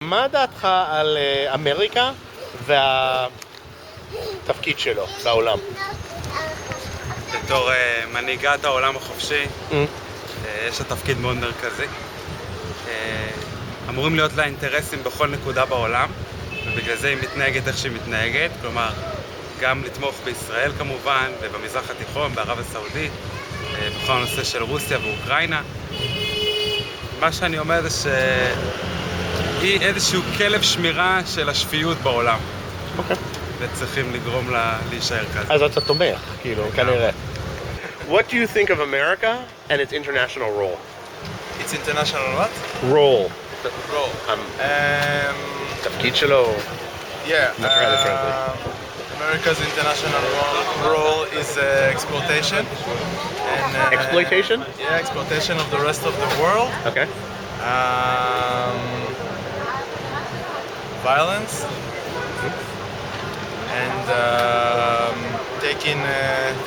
מה דעתך על אמריקה והתפקיד שלו בעולם? בתור מנהיגת העולם החופשי, יש לה תפקיד מאוד מרכזי. אמורים להיות לה אינטרסים בכל נקודה בעולם, ובגלל זה היא מתנהגת איך שהיא מתנהגת, כלומר, גם לתמוך בישראל כמובן, ובמזרח התיכון, בערב הסעודית, בכל הנושא של רוסיה ואוקראינה. מה שאני אומר זה שהיא איזשהו כלב שמירה של השפיות בעולם. אוקיי. וצריכים לגרום לה להישאר כזה. אז אתה תומך, כאילו, כנראה. What do you think of America and its international role? It's international what? Role. Role. תפקיד שלו. Yeah. America's international role is exploitation. And, Exploitation? Yeah, exploitation of the rest of the world. Okay. Violence. And taking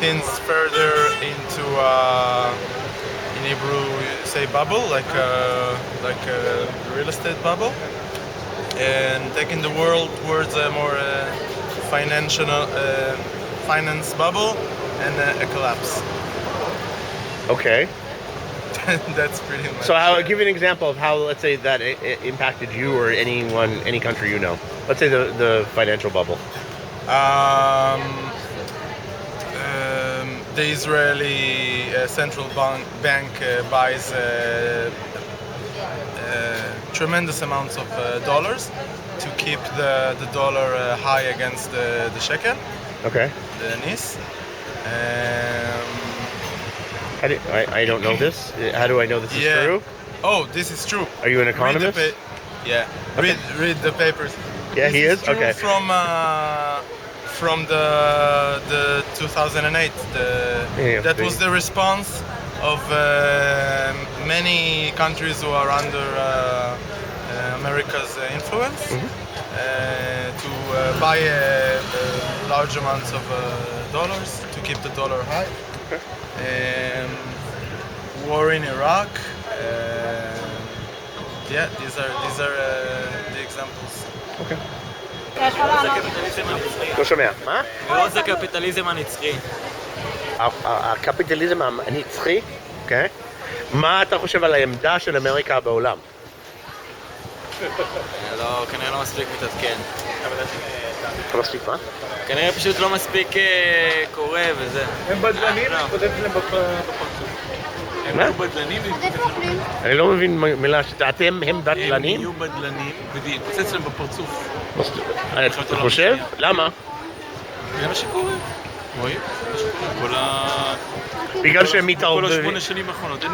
things further into in Hebrew you say bubble, like a real estate bubble, and taking the world towards a more finance bubble and a collapse. Okay. That's pretty much. So give me an example of how, let's say, that it impacted you or anyone, any country you know. Let's say the financial bubble. The Israeli central bank buys tremendous amounts of dollars to keep the dollar high against the shekel. Okay. The NIS. I don't know this. How do I know this is true? Oh, this is true. Are you an economist? Yeah. Okay. Read the papers. Yeah, this he is? True Okay. From the 2008. That was the response of many countries who are under America's influence to buy large amounts of dollars to keep the dollar high. Okay. War in Iraq. Yeah, these are the examples. Okay. לא שומע. מה? מאוד זה קפיטליזם הנצחי. הקפיטליזם הנצחי? אוקיי. מה אתה חושב על העמדה של אמריקה בעולם? כנראה לא מספיק מתעדכן. לא מספיק מה? כנראה פשוט לא מספיק קורה וזה. הם בדלנים, מתפוצץ להם בפרצוף. הם היו בדלנים אני לא מבין מילה שאתם הם בדלנים? הם יהיו בדלנים והתפוצץ להם בפרצוף. אתה חושב? למה? זה מה שקורה. רואים? זה מה שקורה. בגלל שהם מתערבים. כל 8 שנים האחרונות.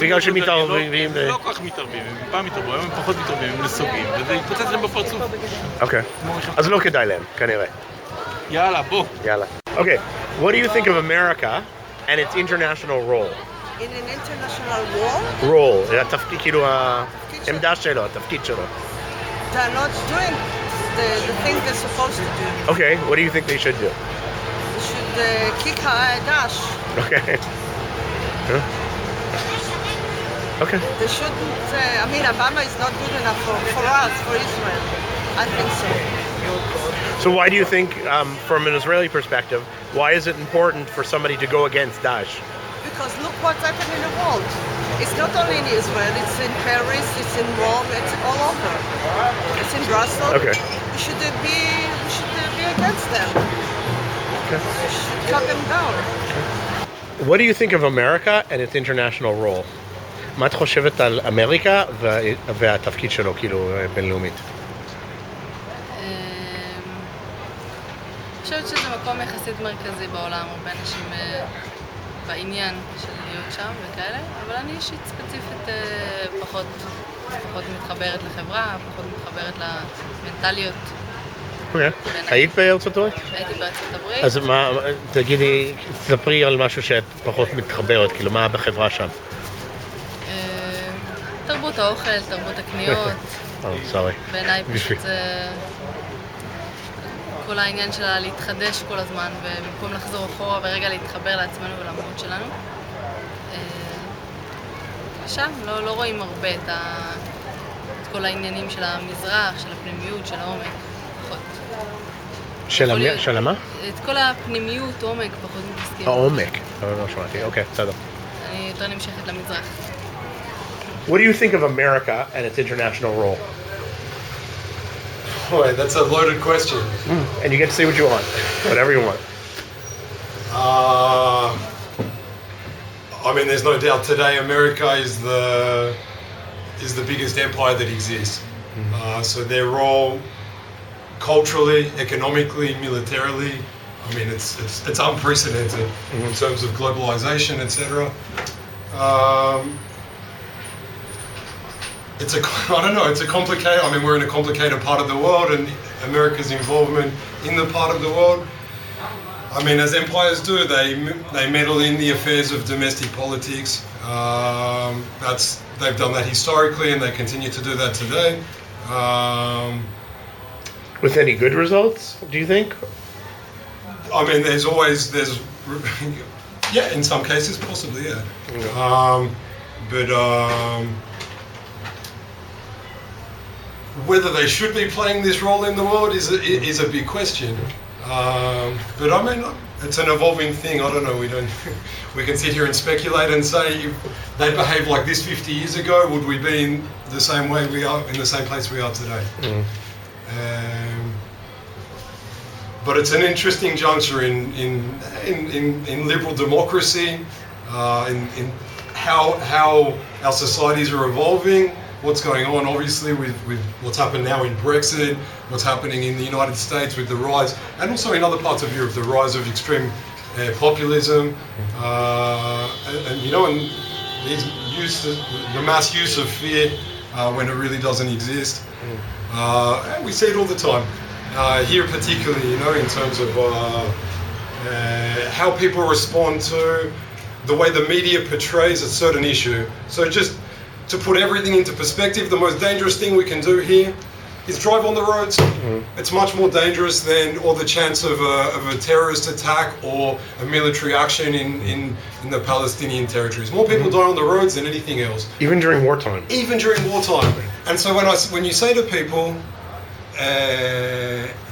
בגלל שהם מתערבים. הם לא כל כך מתערבים, הם פעם מתערבים, הם פחות מתערבים, הם נסוגים, וזה התפוצץ להם בפרצוף. אוקיי. אז לא כדאי להם, כנראה. יאללה, בוא. יאללה. אוקיי. What do you think of America and its international role? In an international war, role, התפקיד, כאילו העמדה שלו, התפקיד שלו. they're not doing the thing they're supposed to do. Okay, what do you think they should do? They should kick Daesh. Okay. Huh? Okay. They shouldn't, I mean, Obama is not good enough for us, for Israel. I think so. So why do you think, from an Israeli perspective, why is it important for somebody to go against Daesh? Because look what's happening in the world. It's not only in Israel, it's in Paris, it's in Rome, it's all over. It's in Brussels. Okay. We should be against them. Okay. We should cut them down. What do you think of America and its international role? מה את חושבת על אמריקה והתפקיד שלו, כאילו, בינלאומית? אני חושבת שזה מקום יחסית מרכזי בעולם, הרבה אנשים בעניין של להיות שם וכאלה, אבל אני אישית ספציפית פחות מתחברת לחברה, פחות מתחברת למנטליות. אוקיי. היית בארצות הברית? הייתי בארצות הברית. אז מה, תגידי, תספרי על משהו שאת פחות מתחברת, כאילו, מה בחברה שם? תרבות האוכל, תרבות הקניות. בעיניי פשוט זה כל העניין שלה להתחדש כל הזמן, ובמקום לחזור אחורה ורגע להתחבר לעצמנו ולמהות שלנו. ושם לא רואים הרבה את כל העניינים של המזרח, של הפנימיות, של העומק, פחות. של מה? את כל הפנימיות, עומק, פחות מתעסקים. העומק. לא שמעתי, אוקיי, בסדר. אני יותר נמשכת למזרח. What do you think of America and its international role? Boy, that's a loaded question. And you get to say what you want, whatever you want. I mean, there's no doubt today America is the biggest empire that exists. So their role, culturally, economically, militarily, I mean, it's unprecedented in terms of globalization, etc. I don't know, it's a complicated, I mean, we're in a complicated part of the world, and America's involvement in the part of the world, I mean, as empires do, they meddle in the affairs of domestic politics. They've done that historically, and they continue to do that today. With any good results, do you think? I mean, yeah, in some cases, possibly, yeah. But whether they should be playing this role in the world is a big question. But I mean, it's an evolving thing. I don't know. We can sit here and speculate and say if they behaved like this 50 years ago, would we be in the same way we are, in the same place we are today? But it's an interesting juncture in liberal democracy, in how our societies are evolving. What's going on, obviously, with what's happened now in Brexit, what's happening in the United States with the rise, and also in other parts of Europe, the rise of extreme populism, and you know, and the mass use of fear when it really doesn't exist. And we see it all the time. Here particularly, you know, in terms of how people respond to the way the media portrays a certain issue. So just to put everything into perspective, the most dangerous thing we can do here is drive on the roads. It's much more dangerous than or the chance of a terrorist attack or a military action in the Palestinian territories. More people die on the roads than anything else. Even during wartime. Even during wartime. And so when you say to people,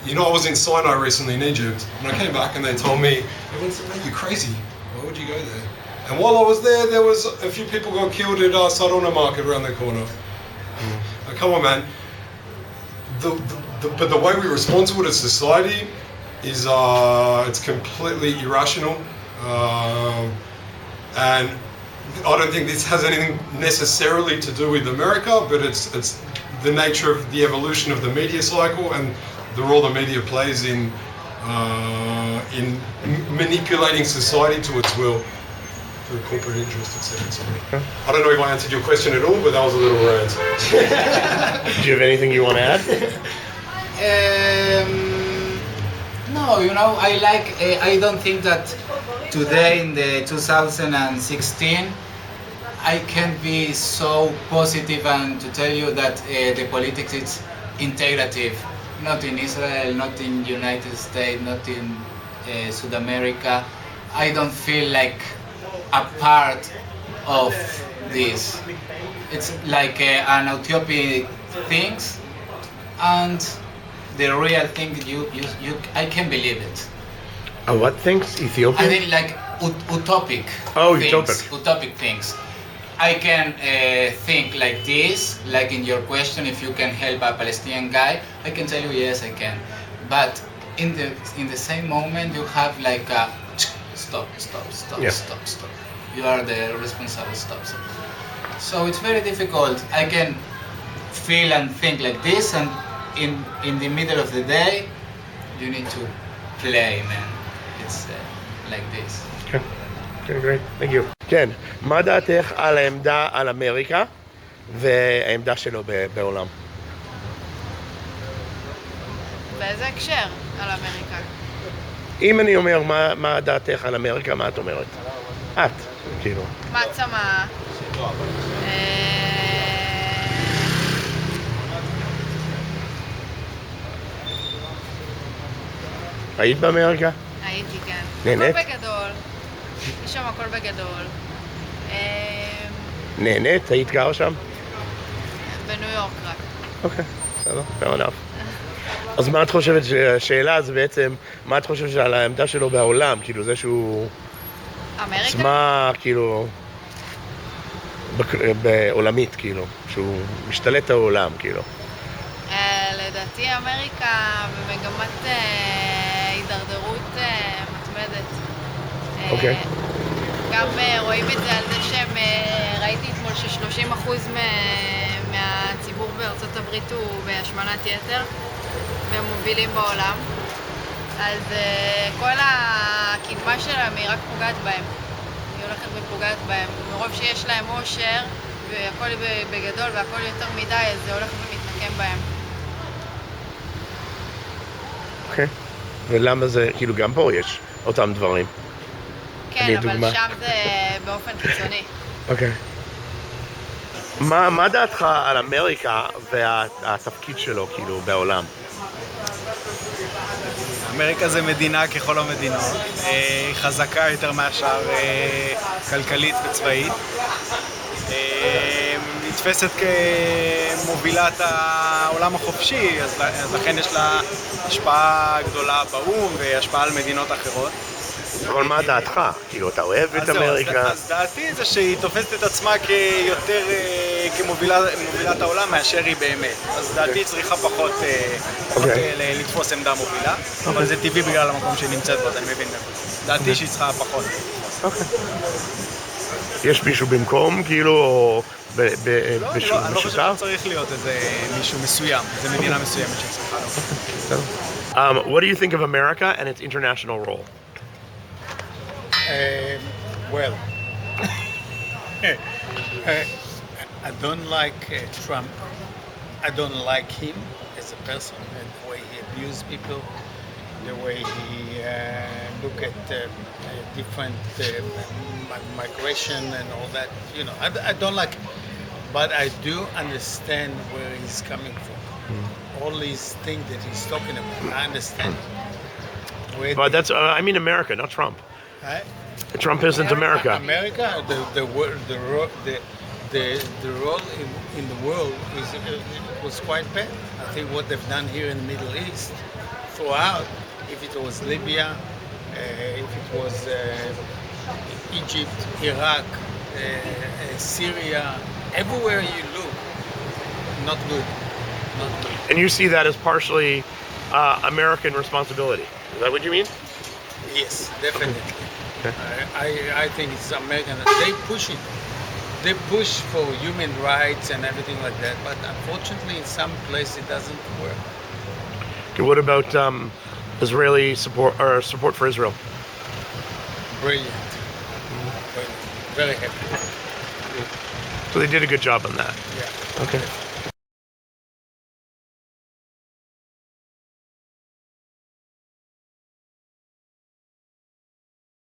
you know, I was in Sinai recently in Egypt, and I came back and they told me, everyone said, "Man, you're crazy. Why would you go there?" And while I was there was a few people got killed at Sarona market around the corner. Come on, man. But the way we respond to it as society is it's completely irrational, and I don't think this has anything necessarily to do with America, but it's the nature of the evolution of the media cycle and the role the media plays in manipulating society to its will. Through corporate interest, etc. I don't know if I answered your question at all, but that was a little rant. Do you have anything you want to add? No, you know, I don't think that today in the 2016 I can be so positive and to tell you that the politics is integrative. Not in Israel, not in United States, not in South America. I don't feel like a part of this. It's like an utopic things, and the real thing I can believe it. What things? Ethiopia? I think like utopic. Utopic. Utopic things. I can think like this, like in your question, if you can help a Palestinian guy, I can tell you yes, I can. But in the same moment, you have like a stop. You are the responsible, stop. So it's very difficult. I can feel and think like this, and in the middle of the day, you need to play, man. It's like this. Okay, great. Thank you. כן, מה דעתך על העמדה על אמריקה והעמדה שלו בעולם? באיזה הקשר על אמריקה? אם אני אומר מה דעתך על אמריקה, מה את אומרת? את, כאילו. מעצמה. היית באמריקה? הייתי, כן. נהנית? הכל בגדול. יש שם הכל בגדול. נהנית? היית גר שם? בניו יורק רק. אוקיי, בסדר, fair enough. אז מה את חושבת, השאלה זה בעצם, מה את חושבת על העמדה שלו בעולם? כאילו זה שהוא אמריקה? עצמה, כאילו, בעולמית, כאילו, שהוא משתלט על העולם, כאילו. לדעתי אמריקה במגמת הידרדרות מתמדת. אוקיי. גם רואים את זה על זה שהם, ראיתי אתמול ש30% מהציבור בארצות הברית הוא בהשמנת יתר והם מובילים בעולם. אז כל הקדמה שלהם היא רק פוגעת בהם. היא הולכת ופוגעת בהם. מרוב שיש להם עושר והכל בגדול והכל יותר מדי, אז זה הולך ומתנקם בהם. אוקיי. ולמה זה, כאילו גם פה יש אותם דברים? כן, אבל שם זה באופן חיצוני. אוקיי. מה דעתך על אמריקה והתפקיד שלו, כאילו, בעולם? אמריקה זה מדינה ככל המדינות, היא חזקה יותר מהשאר כלכלית וצבאית, נתפסת כמובילת העולם החופשי, אז לכן יש לה השפעה גדולה באו"ם והשפעה על מדינות אחרות. אבל מה דעתך? כאילו, אתה אוהב את אמריקה? אז דעתי זה שהיא תופסת את עצמה כיותר כמובילת העולם מאשר היא באמת. אז דעתי היא צריכה פחות לתפוס עמדה מובילה, אבל זה טבעי בגלל המקום שהיא נמצאת בו, אז אני מבין. דעתי שהיא צריכה פחות. יש מישהו במקום, כאילו, או אני לא חושב שצריך להיות איזה מישהו מסוים, איזה מדינה מסוימת שצריכה להיות. What do you think of America and its international role? Well, I don't like Trump. I don't like him as a person and the way he abuses people, the way he look at different migration and all that. You know, I don't like it, but I do understand where he's coming from. All these things that he's talking about, I understand. But that's, I mean America, not Trump. Trump isn't America. America, the role in the world was quite bad. I think what they've done here in the Middle East, throughout, if it was Libya, if it was Egypt, Iraq, Syria, everywhere you look, not good. Not good. And you see that as partially American responsibility. Is that what you mean? Yes, definitely. I think it's American. They push it. They push for human rights and everything like that. But unfortunately, in some places, it doesn't work. Okay, what about Israeli support or support for Israel? Brilliant. Brilliant. Very happy. So they did a good job on that. Yeah. Okay.